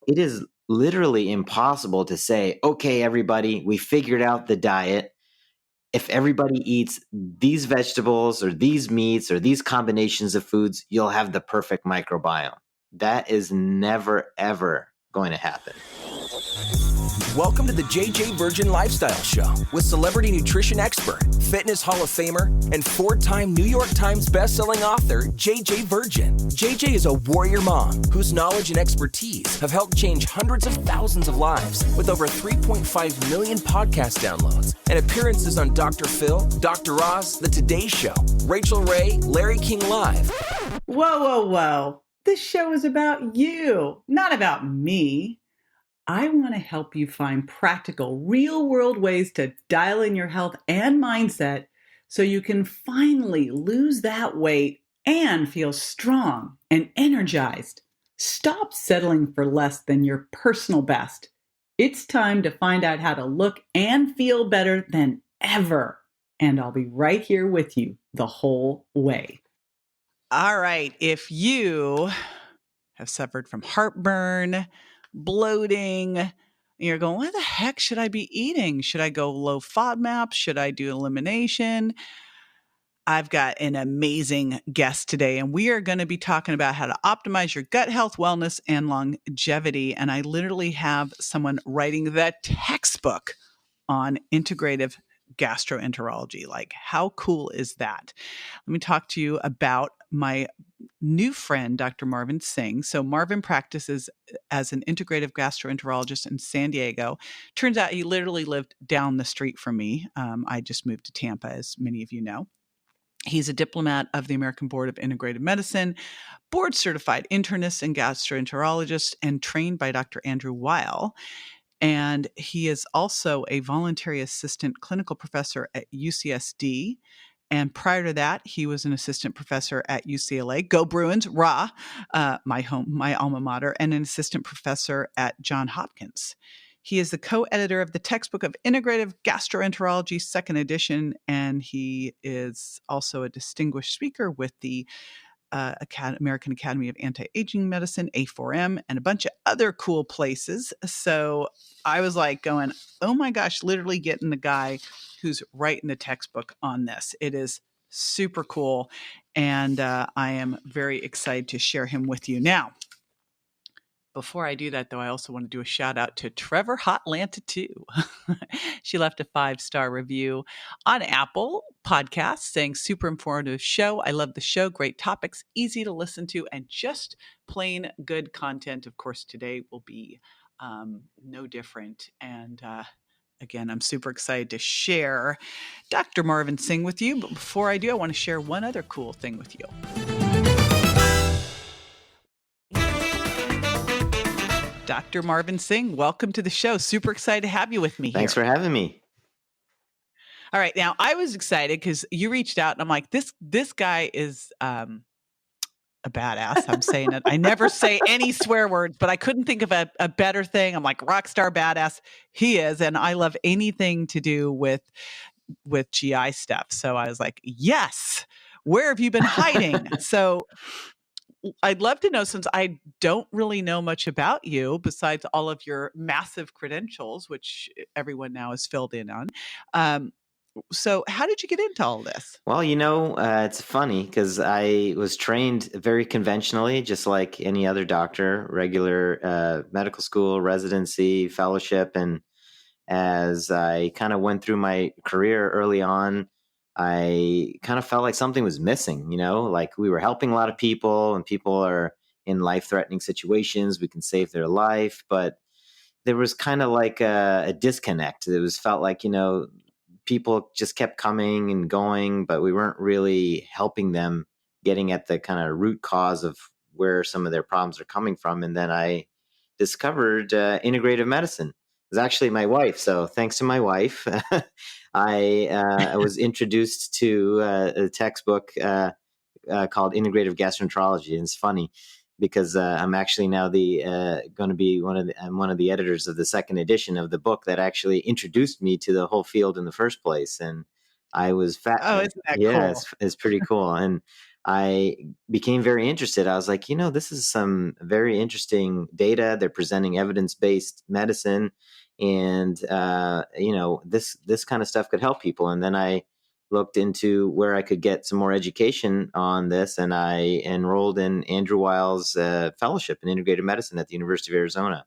it is literally impossible to say, okay, everybody, we figured out the diet. If everybody eats these vegetables or these meats or these combinations of foods, you'll have the perfect microbiome. That is never, ever going to happen. Welcome to the JJ Virgin Lifestyle Show with celebrity nutrition expert, fitness Hall of Famer, and 4-time New York Times bestselling author, JJ Virgin. JJ is a warrior mom whose knowledge and expertise have helped change hundreds of thousands of lives with over 3.5 million podcast downloads and appearances on Dr. Phil, Dr. Oz, The Today Show, Rachel Ray, Larry King Live. Whoa, whoa, whoa. This show is about you, not about me. I want to help you find practical, real-world ways to dial in your health and mindset so you can finally lose that weight and feel strong and energized. Stop settling for less than your personal best. It's time to find out how to look and feel better than ever. And I'll be right here with you the whole way. All right. If you have suffered from heartburn, bloating, you're going, what the heck should I be eating? Should I go low FODMAP? Should I do elimination? I've got an amazing guest today, and we are going to be talking about how to optimize your gut health, wellness, and longevity. And I literally have someone writing the textbook on integrative gastroenterology. Like, how cool is that? Let me talk to you about my new friend, Dr. Marvin Singh. So Marvin practices as an integrative gastroenterologist in San Diego. Turns out he literally lived down the street from me. I just moved to Tampa, as many of you know. He's a diplomat of the American Board of Integrative Medicine, board certified internist and gastroenterologist, and trained by Dr. Andrew Weil. And he is also a voluntary assistant clinical professor at UCSD. And prior to that, he was an assistant professor at UCLA, go Bruins, rah, my alma mater, and an assistant professor at Johns Hopkins. He is the co-editor of the textbook of Integrative Gastroenterology, second edition, and he is also a distinguished speaker with the American Academy of Anti-Aging Medicine, A4M, and a bunch of other cool places. So I was like going, oh my gosh, literally getting the guy who's writing the textbook on this. It is super cool. And I am very excited to share him with you. Now, before I do that, though, I also want to do a shout out to Trevor Hotlanta too. She left a 5-star review on Apple Podcasts saying, super informative show. I love the show. Great topics, easy to listen to, and just plain good content. Of course, today will be no different. And again, I'm super excited to share Dr. Marvin Singh with you. But before I do, I want to share one other cool thing with you. Dr. Marvin Singh, welcome to the show. Super excited to have you with me here. Thanks for having me. All right. Now, I was excited because you reached out and I'm like, this guy is a badass. I'm saying it. I never say any swear words, but I couldn't think of a better thing. I'm like, rock star badass. He is. And I love anything to do with GI stuff. So I was like, yes. Where have you been hiding? So I'd love to know, since I don't really know much about you besides all of your massive credentials, which everyone now is filled in on. So how did you get into all this? Well, it's funny because I was trained very conventionally, just like any other doctor, regular medical school, residency, fellowship. And as I kind of went through my career early on, I kind of felt like something was missing, like we were helping a lot of people and people are in life-threatening situations. We can save their life, but there was kind of like a disconnect. It was felt like, people just kept coming and going, but we weren't really helping them, getting at the kind of root cause of where some of their problems are coming from. And then I discovered integrative medicine. It was actually my wife. So thanks to my wife, I was introduced to a textbook called Integrative Gastroenterology. And it's funny because I'm actually now going to be one of the editors of the second edition of the book that actually introduced me to the whole field in the first place. And I was Oh, isn't that yeah, cool? it's pretty cool. And I became very interested. I was like, this is some very interesting data. They're presenting evidence-based medicine, and this kind of stuff could help people. And then I looked into where I could get some more education on this, and I enrolled in Andrew Weil's fellowship in integrative medicine at the University of Arizona.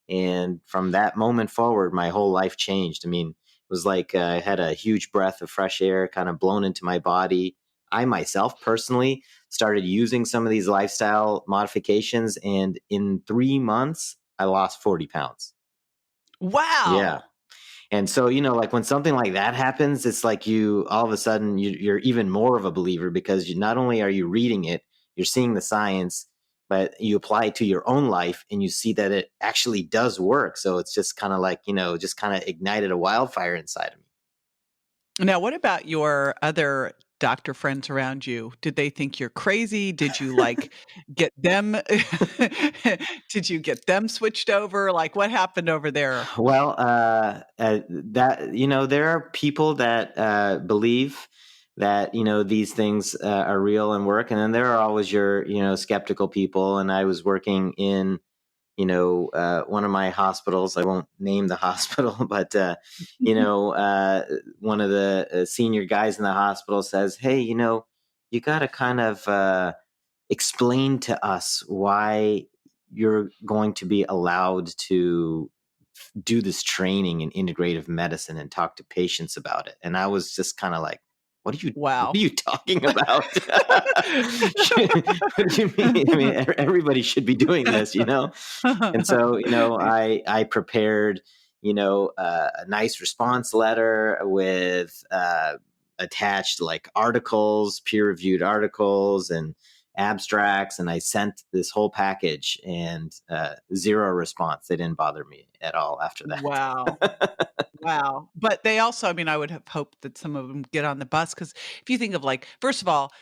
And from that moment forward, my whole life changed. I mean, it was like I had a huge breath of fresh air kind of blown into my body. I myself personally started using some of these lifestyle modifications, and in 3 months, I lost 40 pounds. Yeah. Wow. And so, like when something like that happens, it's like all of a sudden you're even more of a believer, because not only are you reading it, you're seeing the science, but you apply it to your own life and you see that it actually does work. So it's just kind of like, just kind of ignited a wildfire inside of me. Now, what about your other doctor friends around you? Did they think you're crazy? Did you get them? Did you get them switched over? Like, what happened over there? Well, there are people that believe that, these things are real and work. And then there are always your, skeptical people. And I was working in, one of my hospitals. I won't name the hospital, but, one of the senior guys in the hospital says, hey, you got to kind of explain to us why you're going to be allowed to do this training in integrative medicine and talk to patients about it. And I was just kind of like, what are Wow. you talking about? What do you mean? I mean, everybody should be doing this, And so, I prepared, a nice response letter with attached like articles, peer-reviewed articles and abstracts, and I sent this whole package, and zero response. They didn't bother me at all after that. Wow. Wow. But they also, I mean, I would have hoped that some of them get on the bus, because if you think of first of all,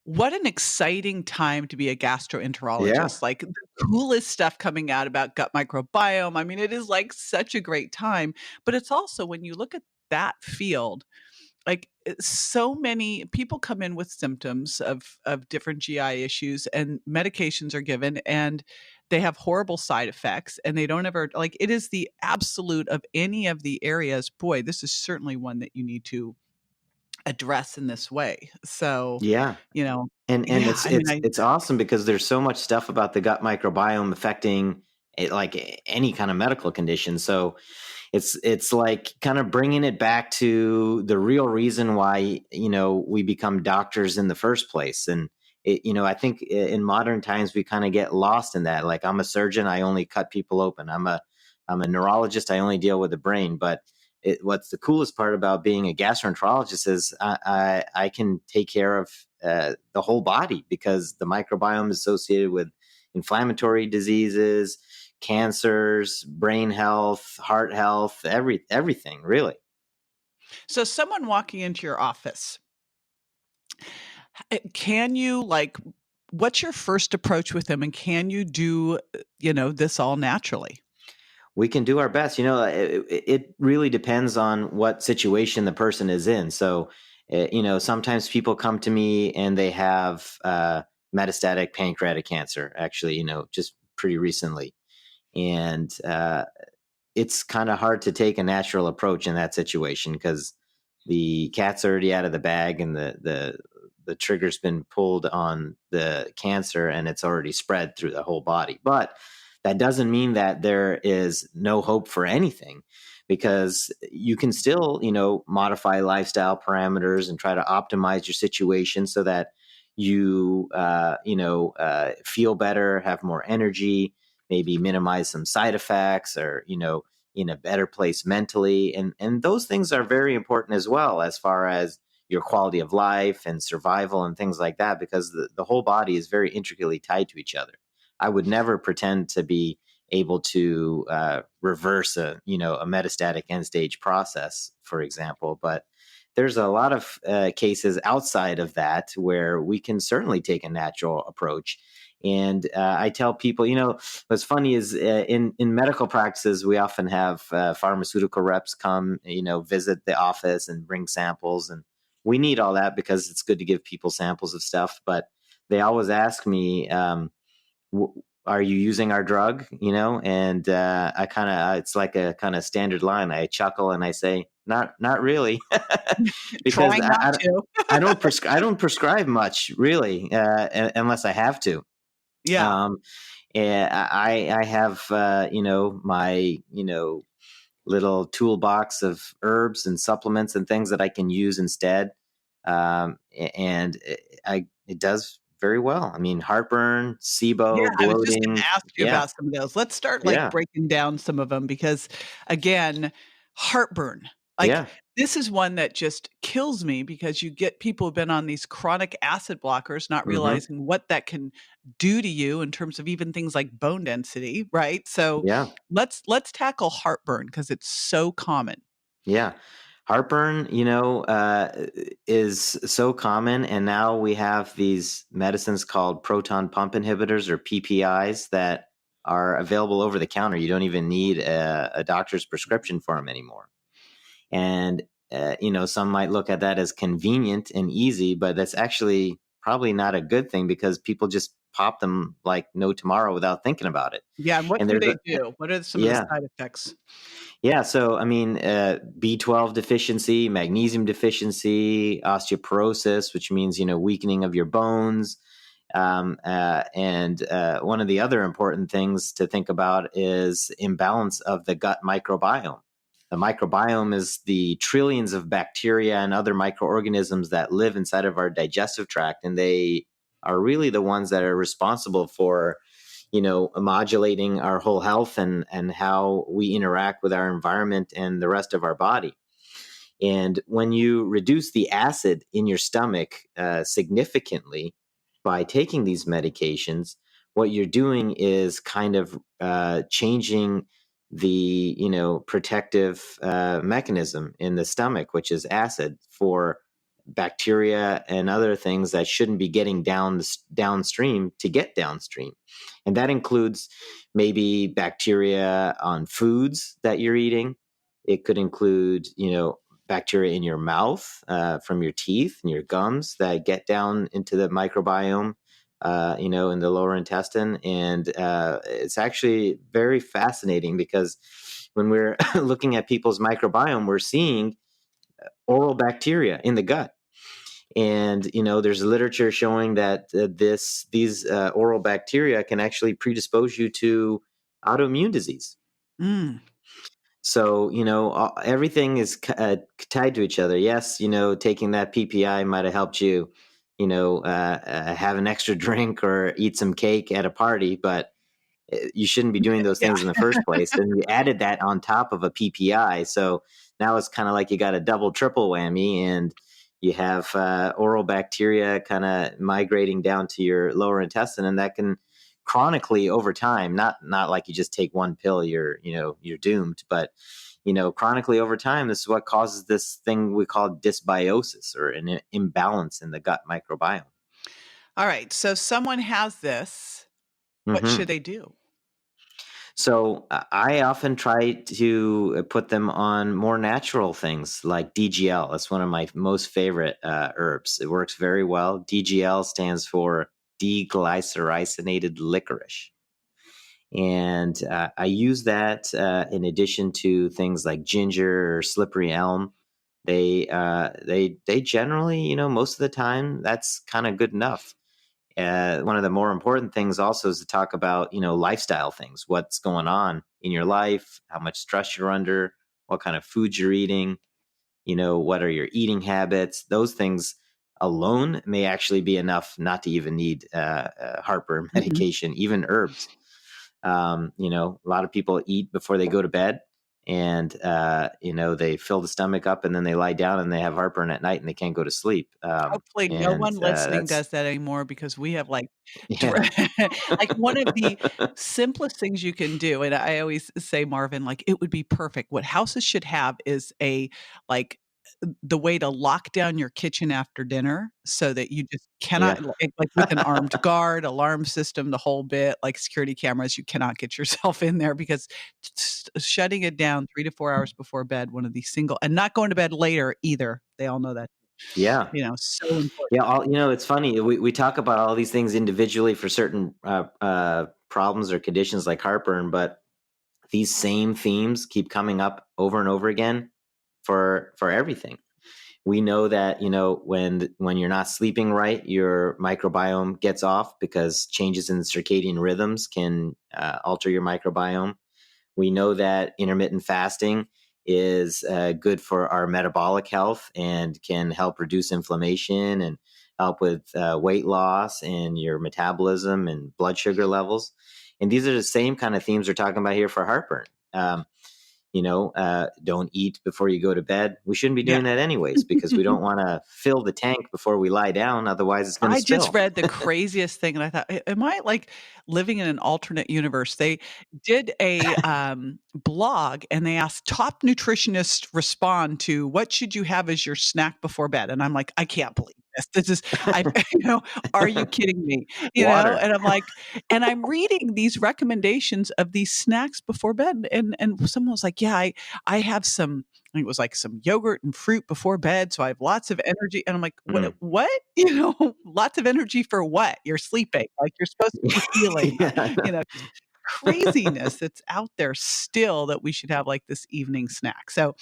what an exciting time to be a gastroenterologist. Yeah. Like the coolest stuff coming out about gut microbiome. I mean, it is such a great time. But it's also, when you look at that field, so many people come in with symptoms of different GI issues, and medications are given, and they have horrible side effects, and they don't ever it is the absolute of any of the areas. Boy, this is certainly one that you need to address in this way. So, Yeah. And yeah, it's I mean, it's awesome because there's so much stuff about the gut microbiome affecting it, like any kind of medical condition. So it's like kind of bringing it back to the real reason why, we become doctors in the first place. And I think in modern times we kind of get lost in that. Like, I'm a surgeon, I only cut people open. I'm a neurologist, I only deal with the brain. But what's the coolest part about being a gastroenterologist is I can take care of the whole body, because the microbiome is associated with inflammatory diseases, cancers, brain health, heart health, everything really. so someone walking into your office, can you what's your first approach with them, and can you do this all naturally? We can do our best. It really depends on what situation the person is in. So, sometimes people come to me and they have metastatic pancreatic cancer, actually, just pretty recently. And it's kind of hard to take a natural approach in that situation, because the cat's already out of the bag, and the trigger's been pulled on the cancer, and it's already spread through the whole body. But that doesn't mean that there is no hope for anything, because you can still, modify lifestyle parameters and try to optimize your situation so that you, feel better, have more energy, maybe minimize some side effects, or, in a better place mentally. And those things are very important as well, as far as your quality of life and survival and things like that, because the whole body is very intricately tied to each other. I would never pretend to be able to reverse a metastatic end stage process, for example. But there's a lot of cases outside of that where we can certainly take a natural approach. And I tell people, what's funny is in medical practices, we often have pharmaceutical reps come, visit the office and bring samples. And we need all that because it's good to give people samples of stuff. But they always ask me, are you using our drug? And I kind of, it's like a kind of standard line. I chuckle and I say, not really, because Trying not to. I don't prescribe much really, unless I have to. Yeah. And I have, my, little toolbox of herbs and supplements and things that I can use instead. And it does very well. I mean, heartburn, Yeah, SIBO, I was just gonna bloating. ask you Yeah. about some of those. Let's start, like, Yeah. breaking down some of them because, again, heartburn, like, Yeah. this is one that just kills me because you get people who've been on these chronic acid blockers not Hmm. realizing what that can do to you in terms of even things like bone density, right? So, Yeah. let's tackle heartburn because it's so common. Yeah. Heartburn, is so common. And now we have these medicines called proton pump inhibitors, or PPIs, that are available over the counter. You don't even need a doctor's prescription for them anymore. And, some might look at that as convenient and easy, but that's actually probably not a good thing because people just pop them like no tomorrow without thinking about it. Yeah, and what And do there's they a, do? What are some of the yeah. side effects? Yeah, so I mean, B12 deficiency, magnesium deficiency, osteoporosis, which means weakening of your bones, and one of the other important things to think about is imbalance of the gut microbiome. The microbiome is the trillions of bacteria and other microorganisms that live inside of our digestive tract, and they are really the ones that are responsible for modulating our whole health and how we interact with our environment and the rest of our body. And when you reduce the acid in your stomach significantly by taking these medications, what you're doing is kind of changing the protective mechanism in the stomach, which is acid, for bacteria and other things that shouldn't be getting downstream to get downstream. And that includes maybe bacteria on foods that you're eating. It could include bacteria in your mouth, from your teeth and your gums, that get down into the microbiome, in the lower intestine. And it's actually very fascinating because when we're looking at people's microbiome, we're seeing oral bacteria in the gut. And there's literature showing that these oral bacteria can actually predispose you to autoimmune disease. Mm. So, everything is tied to each other. Yes, taking that PPI might have helped you, have an extra drink or eat some cake at a party, but you shouldn't be doing those Yeah. things in the first place. And you added that on top of a PPI. So now it's kind of like you got a double, triple whammy, and you have oral bacteria kind of migrating down to your lower intestine, and that can chronically over time, not like you just take one pill, you're doomed, but chronically over time, this is what causes this thing we call dysbiosis, or an imbalance in the gut microbiome. All right. So someone has this. What Hmm. should they do? So I often try to put them on more natural things like DGL. That's one of my most favorite herbs. It works very well. DGL stands for deglycyrrhizinated licorice. And I use that in addition to things like ginger or slippery elm. They generally, most of the time, that's kind of good enough. One of the more important things also is to talk about, lifestyle things, what's going on in your life, how much stress you're under, what kind of food you're eating, what are your eating habits. Those things alone may actually be enough not to even need heartburn Mhm. medication, even herbs. A lot of people eat before they go to bed, and they fill the stomach up and then they lie down and they have heartburn at night and they can't go to sleep. Hopefully, no And one listening that's does that anymore because we have, like, yeah. dra like, one of the simplest things you can do, and I always say, Marvin, like, it would be perfect. What houses should have is like, the way to lock down your kitchen after dinner so that you just cannot, Yeah. like, with an armed guard, alarm system, the whole bit, like security cameras, you cannot get yourself in there because shutting it down 3 to 4 hours before bed, one of the single and not going to bed later either. They all know that. Yeah. So important. Yeah. It's funny. We talk about all these things individually for certain problems or conditions like heartburn, but these same themes keep coming up over and over again for everything. We know that, when you're not sleeping right, your microbiome gets off because changes in circadian rhythms can alter your microbiome. We know that intermittent fasting is good for our metabolic health and can help reduce inflammation and help with weight loss and your metabolism and blood sugar levels. And these are the same kind of themes we're talking about here for heartburn. Don't eat before you go to bed. We shouldn't be Yeah. doing that anyways, because we don't want to fill the tank before we lie down. Otherwise, it's going to I just spill. read the craziest thing, and I thought, am I like living in an alternate universe? They did a blog, and they asked top nutritionists respond to what should you have as your snack before bed, and I'm like, I can't believe this. This is, are you kidding me? Water. And I'm like, and I'm reading these recommendations of these snacks before bed, and someone was like, yeah, I have some. I think it was like some yogurt and fruit before bed, so I have lots of energy. And I'm like, what? Mm. What? Lots of energy for what? You're sleeping, like you're supposed to be healing. Yeah. Just craziness that's out there still that we should have like this evening snack. So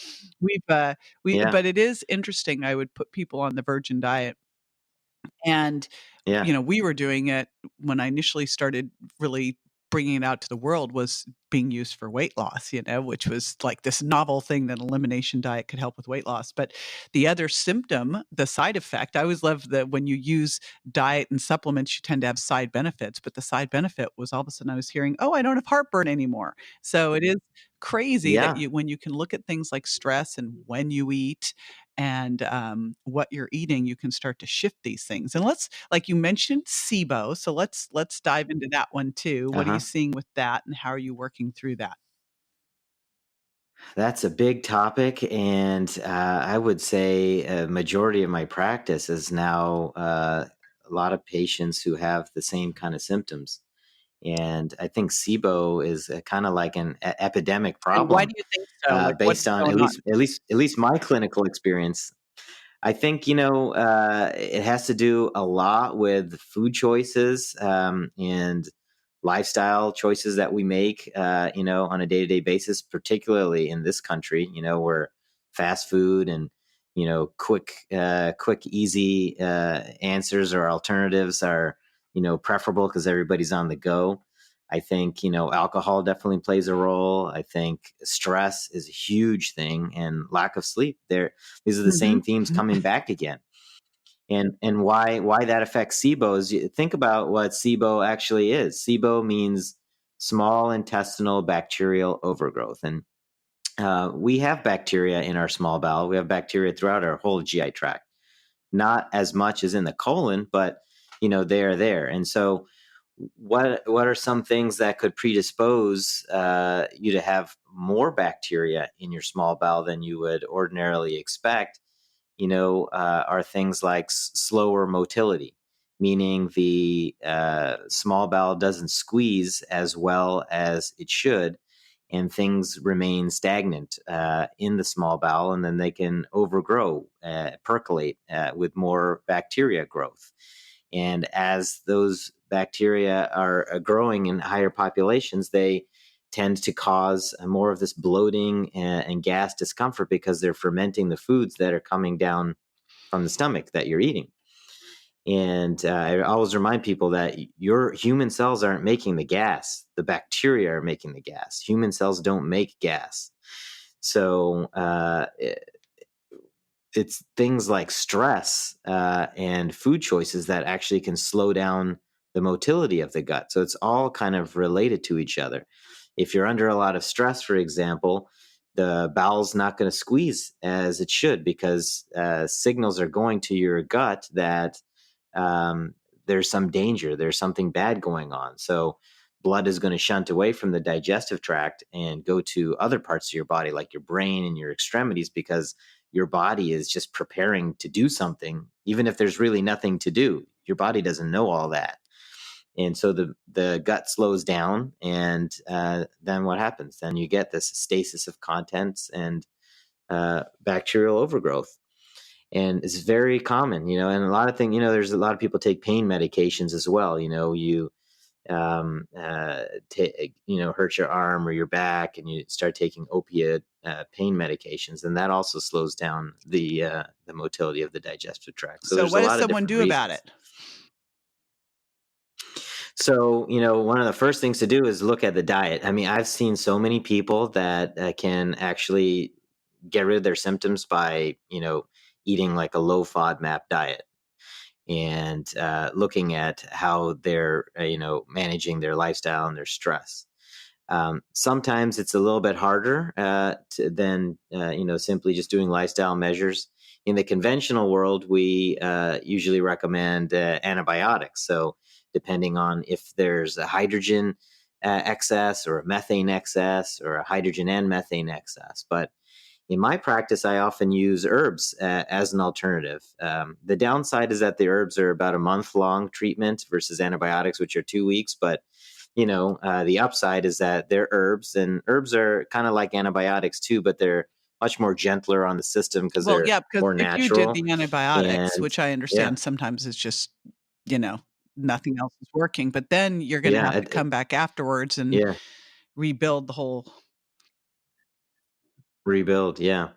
but Yeah. it is interesting. I would put people on the virgin diet, and Yeah. we were doing it when I initially started really bringing it out to the world, was being used for weight loss, which was like this novel thing that elimination diet could help with weight loss. But the other symptom, the side effect, I always love that when you use diet and supplements, you tend to have side benefits. But the side benefit was all of a sudden I was hearing, oh, I don't have heartburn anymore. So it is crazy that Yeah. when you can look at things like stress and when you eat and what you're eating, you can start to shift these things. And like you mentioned, SIBO. So let's dive into that one too. What are you Uh-huh. seeing with that, and how are you working through that? That's a big topic, and I would say a majority of my practice is now a lot of patients who have the same kind of symptoms. And I think SIBO is kind of like an epidemic And why problem, do you think so? Like, based what's on going on? at least my clinical experience. I think it has to do a lot with food choices and lifestyle choices that we make, on a day-to-day basis, particularly in this country, where fast food and quick, easy answers or alternatives are preferable because everybody's on the go. I think, alcohol definitely plays a role. I think stress is a huge thing, and lack of sleep. These are the Mhm. same themes coming back again. And why that affects SIBO is, you think about what SIBO actually is. SIBO means small intestinal bacterial overgrowth. And we have bacteria in our small bowel. We have bacteria throughout our whole GI tract. Not as much as in the colon, but they are there. And so what are some things that could predispose you to have more bacteria in your small bowel than you would ordinarily expect? Are things like slower motility, meaning the small bowel doesn't squeeze as well as it should, and things remain stagnant in the small bowel, and then they can overgrow, percolate with more bacteria growth. And as those bacteria are growing in higher populations, they tend to cause more of this bloating and gas discomfort because they're fermenting the foods that are coming down from the stomach that you're eating. And I always remind people that your human cells aren't making the gas. The bacteria are making the gas. Human cells don't make gas. So it's things like stress and food choices that actually can slow down the motility of the gut. So it's all kind of related to each other. If you're under a lot of stress, for example, the bowel's not going to squeeze as it should, because signals are going to your gut that there's some danger, there's something bad going on. So blood is going to shunt away from the digestive tract and go to other parts of your body, like your brain and your extremities, because your body is just preparing to do something, even if there's really nothing to do. Your body doesn't know all that. And so the gut slows down, and then what happens? Then you get this stasis of contents and bacterial overgrowth. And it's very common, and a lot of things, there's a lot of people take pain medications as well. You hurt your arm or your back and you start taking opiate pain medications, and that also slows down the motility of the digestive tract. So So there's a what does lot of someone different do about reasons. it? So, one of the first things to do is look at the diet. I mean, I've seen so many people that can actually get rid of their symptoms by, eating like a low FODMAP diet and looking at how they're, managing their lifestyle and their stress. Sometimes it's a little bit harder than simply just doing lifestyle measures. In the conventional world, we usually recommend antibiotics. So depending on if there's a hydrogen excess or a methane excess or a hydrogen and methane excess. But in my practice, I often use herbs as an alternative. The downside is that the herbs are about a month-long treatment versus antibiotics, which are 2 weeks. But the upside is that they're herbs, and herbs are kind of like antibiotics too, but they're much more gentler on the system because Well, they're yeah, because more if you did natural. the antibiotics, And which I yeah, understand sometimes it's just, you know, nothing else is working, but then you're going to yeah, have to come back afterwards and yeah. rebuild the whole. Rebuild, yeah.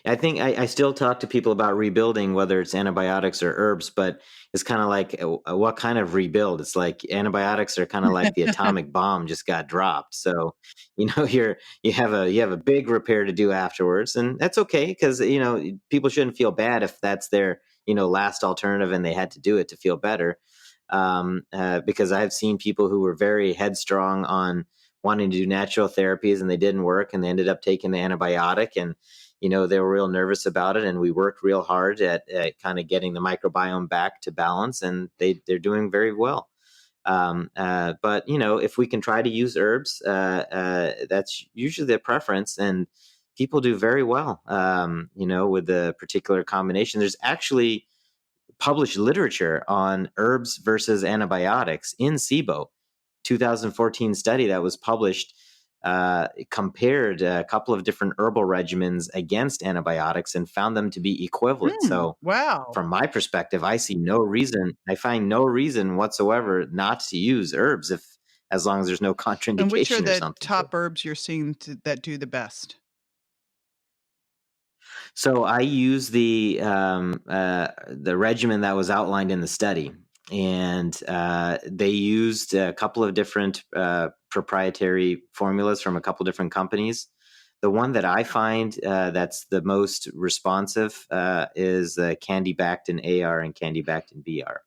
I think I still talk to people about rebuilding, whether it's antibiotics or herbs, but it's kind of like what kind of rebuild? It's like antibiotics are kind of like the atomic bomb just got dropped. So, you have a big repair to do afterwards, and that's okay because people shouldn't feel bad if that's their last alternative and they had to do it to feel better. Because I've seen people who were very headstrong on wanting to do natural therapies and they didn't work and they ended up taking the antibiotic, and they were real nervous about it, and we worked real hard at kind of getting the microbiome back to balance, and they're doing very well. But if we can try to use herbs, that's usually the preference, and people do very well with the particular combination. There's actually published literature on herbs versus antibiotics in SIBO. 2014 study that was published compared a couple of different herbal regimens against antibiotics and found them to be equivalent. So Wow. from my perspective, I find no reason whatsoever not to use herbs as long as there's no And which are contraindication or the something. top herbs you're seeing that do the best? So I use the regimen that was outlined in the study, and they used a couple of different proprietary formulas from a couple different companies. The one that I find that's the most responsive is Candibactin AR and Candibactin BR.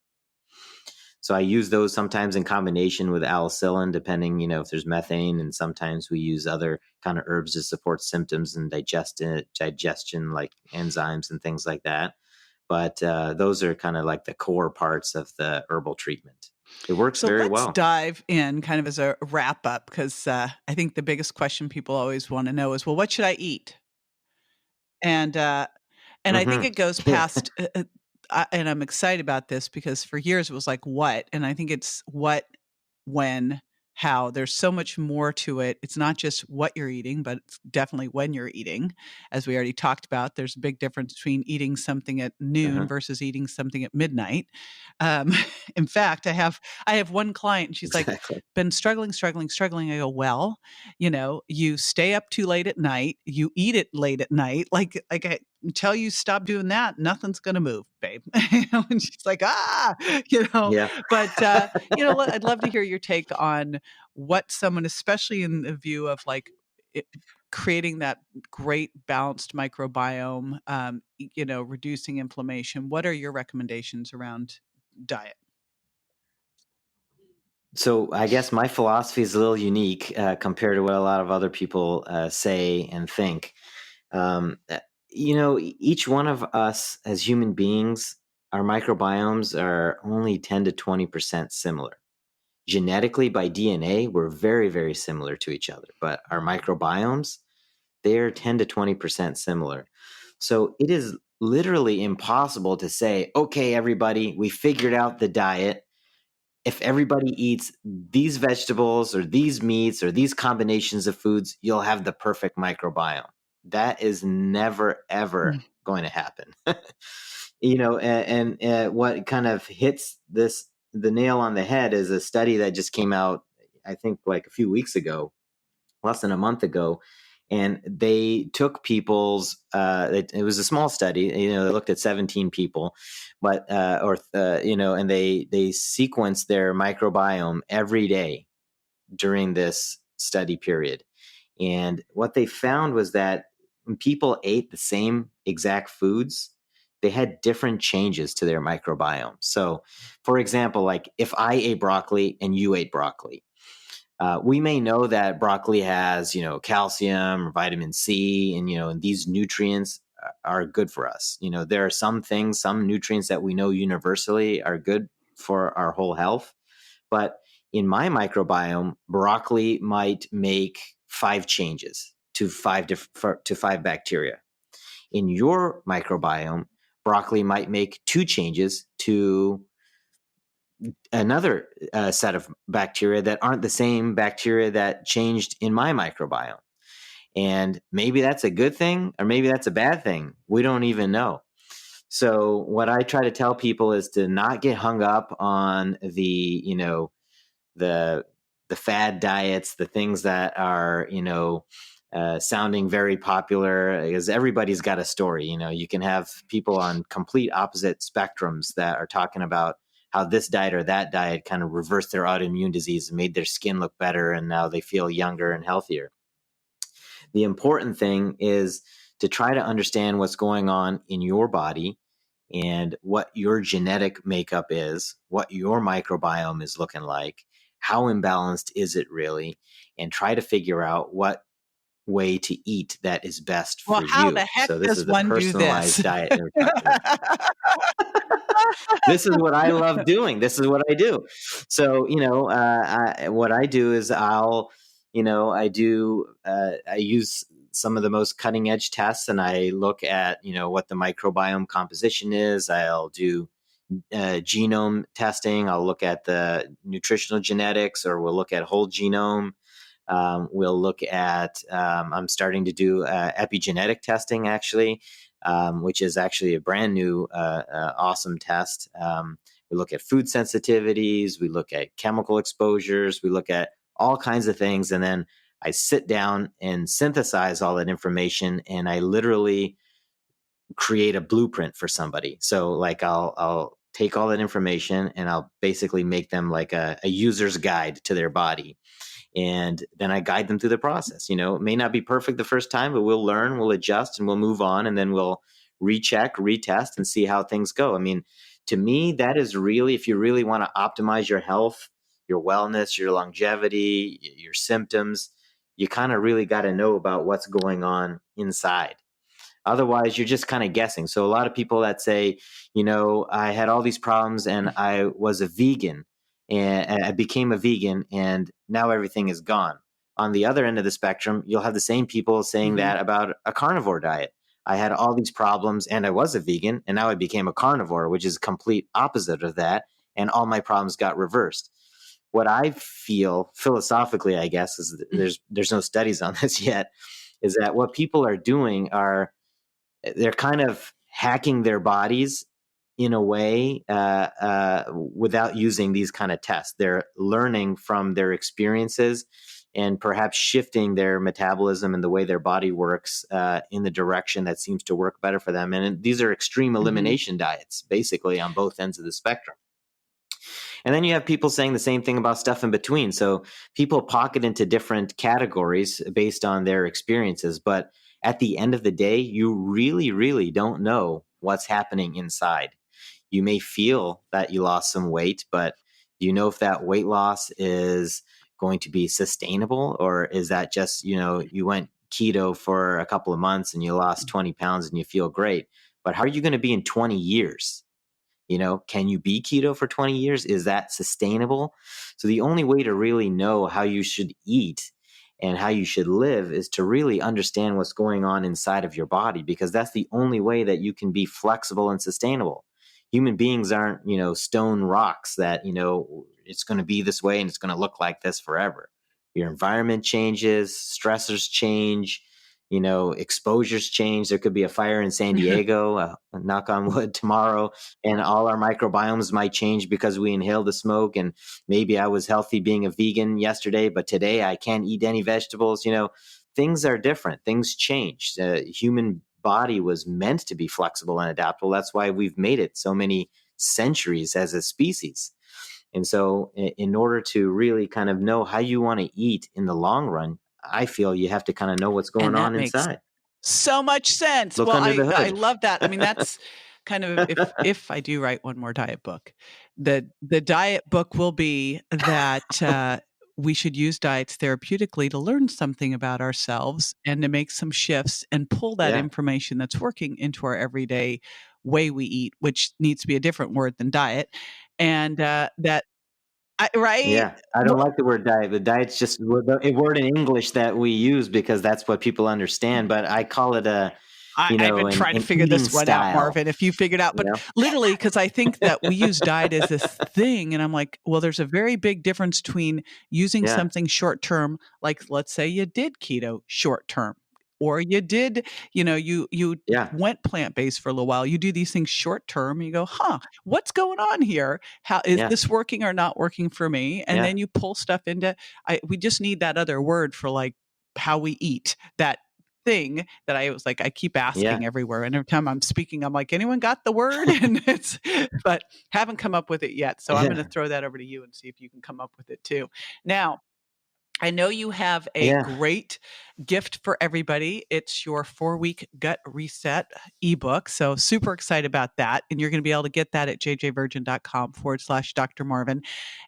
So I use those sometimes in combination with alicillin, depending, if there's methane, and sometimes we use other kind of herbs to support symptoms and digestion, like enzymes and things like that. But those are kind of like the core parts of the herbal treatment. It works So very let's well. dive in kind of as a wrap up, because I think the biggest question people always want to know is, well, what should I eat? And I think it goes Yeah. past, and I'm excited about this because for years it was like what, and I think it's what, when, how. There's so much more to it. It's not just what you're eating, but it's definitely when you're eating. As we already talked about, there's a big difference between eating something at noon versus eating something at midnight. Um, in fact, I have one client, and she's like, Exactly. been struggling. I go, well, you stay up too late at night, you eat it late at night, like until you stop doing that, nothing's going to move, babe. And she's like, Yeah. but, I'd love to hear your take on what someone, especially in the view of like creating that great balanced microbiome, reducing inflammation. What are your recommendations around diet? So I guess my philosophy is a little unique compared to what a lot of other people say and think. Each one of us as human beings, our microbiomes are only 10 to 20% similar. Genetically, by DNA, we're very, very similar to each other, but our microbiomes, they're 10 to 20% similar. So it is literally impossible to say, okay, everybody, we figured out the diet. If everybody eats these vegetables or these meats or these combinations of foods, you'll have the perfect microbiome. That is never, ever going to happen. And what kind of hits the nail on the head is a study that just came out, I think like a few weeks ago, less than a month ago. And they took people's, it was a small study, they looked at 17 people, but, and they sequenced their microbiome every day during this study period. And what they found was that when people ate the same exact foods, they had different changes to their microbiome. So, for example, like if I ate broccoli and you ate broccoli, we may know that broccoli has, calcium, vitamin C, and these nutrients are good for us. There are some nutrients that we know universally are good for our whole health. But in my microbiome, broccoli might make 5 changes to 5 bacteria. In your microbiome, broccoli might make 2 changes to another set of bacteria that aren't the same bacteria that changed in my microbiome. And maybe that's a good thing, or maybe that's a bad thing. We don't even know. So what I try to tell people is to not get hung up on the fad diets, the things that are, sounding very popular, because everybody's got a story. You can have people on complete opposite spectrums that are talking about how this diet or that diet kind of reversed their autoimmune disease and made their skin look better, and now they feel younger and healthier. The important thing is to try to understand what's going on in your body and what your genetic makeup is, what your microbiome is looking like, how imbalanced is it really, and try to figure out what way to eat that is best for you. How the heck So this does is the one do personalized this? diet. This is what I love doing. This is what I do. So, what I do is I use some of the most cutting edge tests, and I look at, what the microbiome composition is. I'll do genome testing. I'll look at the nutritional genetics, or we'll look at whole genome. We'll look at, I'm starting to do epigenetic testing, actually, which is actually a brand new, awesome test. We look at food sensitivities. We look at chemical exposures. We look at all kinds of things. And then I sit down and synthesize all that information, and I literally create a blueprint for somebody. So like I'll take all that information and I'll basically make them like a user's guide to their body. And then I guide them through the process. It may not be perfect the first time, but we'll learn, we'll adjust, and we'll move on. And then we'll recheck, retest, and see how things go. I mean, to me, that is really, if you really want to optimize your health, your wellness, your longevity, your symptoms, you kind of really got to know about what's going on inside. Otherwise, you're just kind of guessing. So a lot of people that say, I had all these problems and I was a vegan, and I became a vegan, and now everything is gone. On the other end of the spectrum, you'll have the same people saying that about a carnivore diet. I had all these problems and I was a vegan, and now I became a carnivore, which is complete opposite of that. And all my problems got reversed. What I feel philosophically, I guess, is there's no studies on this yet, is that what people are doing they're kind of hacking their bodies in a way without using these kind of tests. They're learning from their experiences and perhaps shifting their metabolism and the way their body works in the direction that seems to work better for them. And these are extreme elimination diets, basically, on both ends of the spectrum. And then you have people saying the same thing about stuff in between. So people pocket into different categories based on their experiences. But at the end of the day, you really, really don't know what's happening inside. You may feel that you lost some weight, but do you know if that weight loss is going to be sustainable, or is that just, you went keto for a couple of months and you lost 20 pounds and you feel great? But how are you going to be in 20 years? Can you be keto for 20 years? Is that sustainable? So the only way to really know how you should eat and how you should live is to really understand what's going on inside of your body, because that's the only way that you can be flexible and sustainable. Human beings aren't, stone rocks that, it's going to be this way and it's going to look like this forever. Your environment changes, stressors change, exposures change. There could be a fire in San Diego, knock on wood, tomorrow, and all our microbiomes might change because we inhaled the smoke. And maybe I was healthy being a vegan yesterday, but today I can't eat any vegetables. Things are different. Things change. The human body was meant to be flexible and adaptable. That's why we've made it so many centuries as a species. And so in order to really kind of know how you want to eat in the long run, I feel you have to kind of know what's going And that on makes inside. so much sense. Look Well, under the I hood. love that. I mean, that's kind of if I do write one more diet book, the diet book will be that we should use diets therapeutically to learn something about ourselves and to make some shifts and pull that Yeah. information that's working into our everyday way we eat, which needs to be a different word than diet. And right? Yeah. I don't like the word diet. The diet's just a word in English that we use because that's what people understand. But I call it I've been trying to an figure eating this one out, style. Marvin, if you figured out, but literally, because I think that we use diet as this thing. And I'm like, well, there's a very big difference between using something short term, like let's say you did keto short term, or you did, you went plant-based for a little while. You do these things short term, you go, what's going on here? How is this working or not working for me? And then you pull stuff into, we just need that other word for like how we eat, that thing that I was like, I keep asking everywhere. And every time I'm speaking, I'm like, anyone got the word? And but haven't come up with it yet. So I'm going to throw that over to you and see if you can come up with it too. Now, I know you have a great gift for everybody. It's your 4-week gut reset ebook. So super excited about that. And you're going to be able to get that at jjvirgin.com/Dr. Marvin.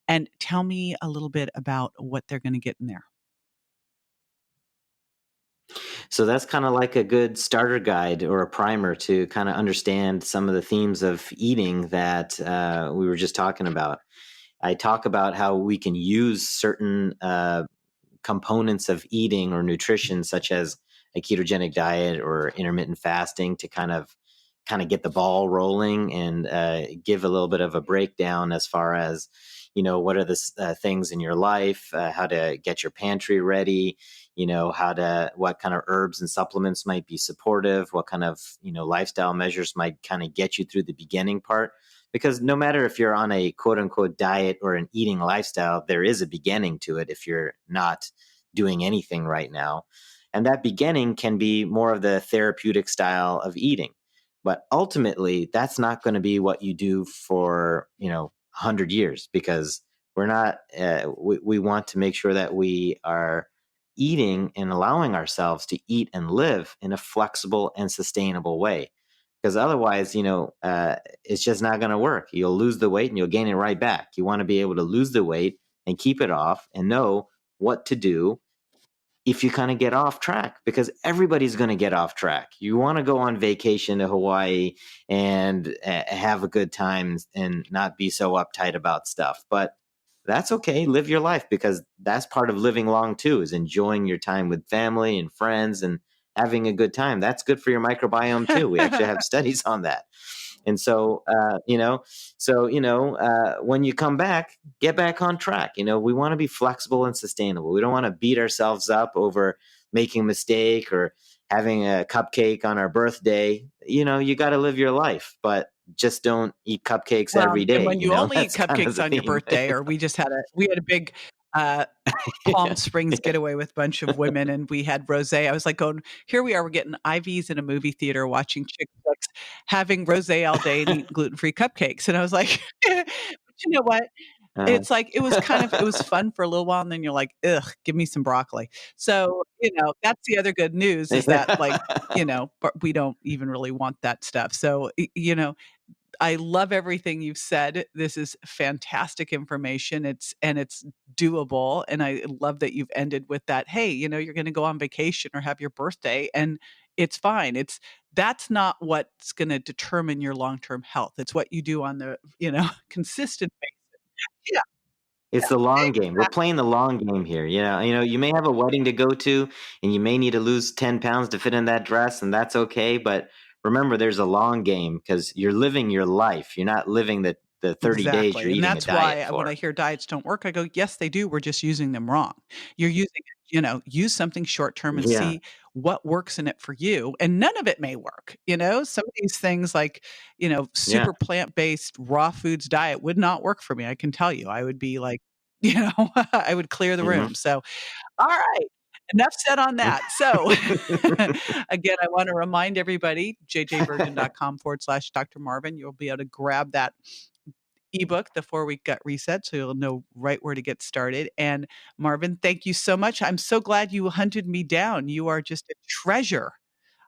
And tell me a little bit about what they're going to get in there. So that's kind of like a good starter guide or a primer to kind of understand some of the themes of eating that we were just talking about. I talk about how we can use certain components of eating or nutrition, such as a ketogenic diet or intermittent fasting, to kind of get the ball rolling and give a little bit of a breakdown as far as, what are the things in your life, how to get your pantry ready, what kind of herbs and supplements might be supportive, what kind of, lifestyle measures might kind of get you through the beginning part. Because no matter if you're on a quote unquote diet or an eating lifestyle, there is a beginning to it if you're not doing anything right now. And that beginning can be more of the therapeutic style of eating. But ultimately, that's not going to be what you do for, 100 years, because we're not, we want to make sure that we are eating and allowing ourselves to eat and live in a flexible and sustainable way. Because otherwise, it's just not going to work. You'll lose the weight and you'll gain it right back. You want to be able to lose the weight and keep it off and know what to do if you kind of get off track, because everybody's going to get off track. You want to go on vacation to Hawaii and have a good time and not be so uptight about stuff. But that's okay. Live your life, because that's part of living long too, is enjoying your time with family and friends and having a good time. That's good for your microbiome too. We actually have studies on that. And so, when you come back, get back on track. We want to be flexible and sustainable. We don't want to beat ourselves up over making a mistake or having a cupcake on our birthday. You got to live your life, but just don't eat cupcakes every day. And when you only eat cupcakes on your birthday, or we had a big Palm Springs getaway with a bunch of women, and we had rosé. I was like, going, here we are, we're getting IVs in a movie theater, watching chick flicks, having rosé all day and eating gluten-free cupcakes. And I was like, but you know what? It's like, it was fun for a little while, and then you're like, ugh, give me some broccoli. So, that's the other good news, is that, like, but we don't even really want that stuff. So, I love everything you've said. This is fantastic information. It's doable. And I love that you've ended with that. Hey, you're going to go on vacation or have your birthday, and it's fine. That's not what's going to determine your long-term health. It's what you do on the, consistent basis. Yeah. It's the long game. We're playing the long game here. You may have a wedding to go to, and you may need to lose 10 pounds to fit in that dress, and that's okay. But remember, there's a long game, because you're living your life. You're not living the 30 days you're eating a diet for. And that's why when I hear diets don't work, I go, yes, they do. We're just using them wrong. You're using use something short term and Yeah. see what works in it for you. And none of it may work. Some of these things like, Yeah. super plant-based raw foods diet would not work for me. I can tell you, I would be like, I would clear the Mhm. room. So, all right. Enough said on that. So again, I want to remind everybody, jjvirgin.com/Dr. Marvin. You'll be able to grab that ebook, The 4-Week Gut Reset, so you'll know right where to get started. And Marvin, thank you so much. I'm so glad you hunted me down. You are just a treasure.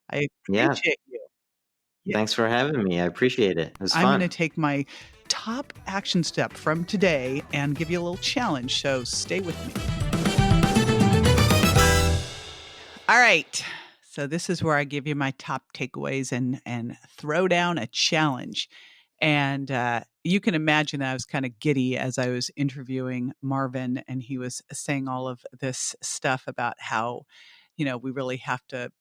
I Yeah. appreciate you. Yeah. Thanks for having me. I appreciate it. It was I'm going to fun. take my top action step from today and give you a little challenge. So stay with me. All right. So this is where I give you my top takeaways and throw down a challenge. And you can imagine that I was kind of giddy as I was interviewing Marvin, and he was saying all of this stuff about how, we really have to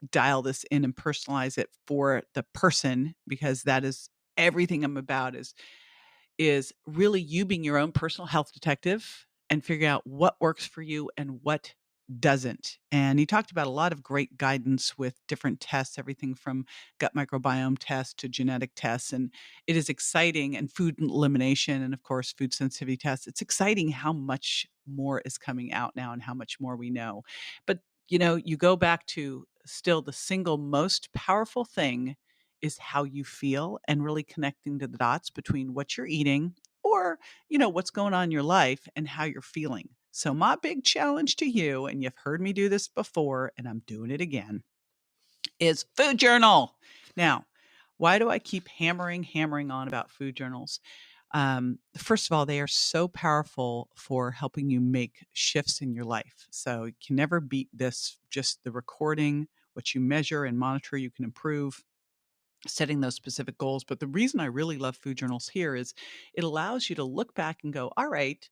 dial this in and personalize it for the person, because that is everything I'm about is really you being your own personal health detective and figuring out what works for you and what doesn't. And he talked about a lot of great guidance with different tests, everything from gut microbiome tests to genetic tests. And it is exciting, and food elimination, and of course, food sensitivity tests. It's exciting how much more is coming out now and how much more we know. But, you go back to still the single most powerful thing is how you feel, and really connecting to the dots between what you're eating or, what's going on in your life and how you're feeling. So my big challenge to you, and you've heard me do this before and I'm doing it again, is food journal. Now, why do I keep hammering on about food journals? First of all, they are so powerful for helping you make shifts in your life. So you can never beat this, just the recording, what you measure and monitor, you can improve, setting those specific goals. But the reason I really love food journals here is it allows you to look back and go, all right,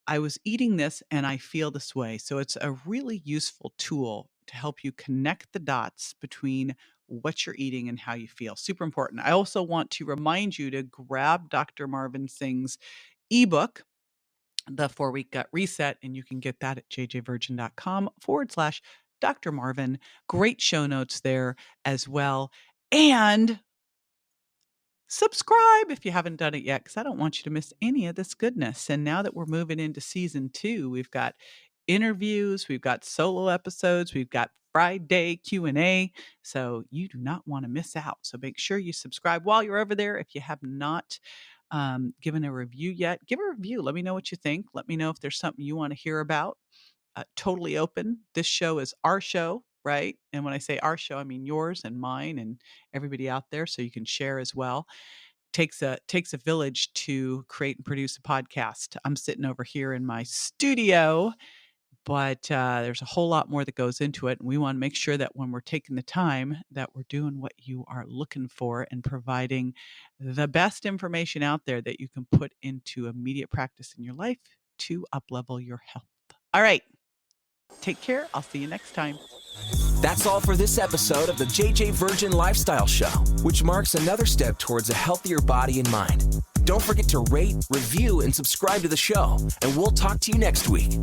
I was eating this and I feel this way. So it's a really useful tool to help you connect the dots between what you're eating and how you feel. Super important. I also want to remind you to grab Dr. Marvin Singh's ebook, The 4-Week Gut Reset, and you can get that at jjvirgin.com/Dr. Marvin. Great show notes there as well. And subscribe if you haven't done it yet, because I don't want you to miss any of this goodness. And now that we're moving into season 2, we've got interviews, we've got solo episodes, we've got Friday Q&A. So you do not want to miss out. So make sure you subscribe while you're over there. If you have not given a review yet, give a review. Let me know what you think. Let me know if there's something you want to hear about. Totally open. This show is our show, right? And when I say our show, I mean yours and mine and everybody out there, so you can share as well. Takes a village to create and produce a podcast. I'm sitting over here in my studio, but there's a whole lot more that goes into it. And we want to make sure that when we're taking the time, that we're doing what you are looking for and providing the best information out there that you can put into immediate practice in your life to up-level your health. All right. Take care. I'll see you next time. That's all for this episode of the JJ Virgin Lifestyle Show, which marks another step towards a healthier body and mind. Don't forget to rate, review, and subscribe to the show, and we'll talk to you next week.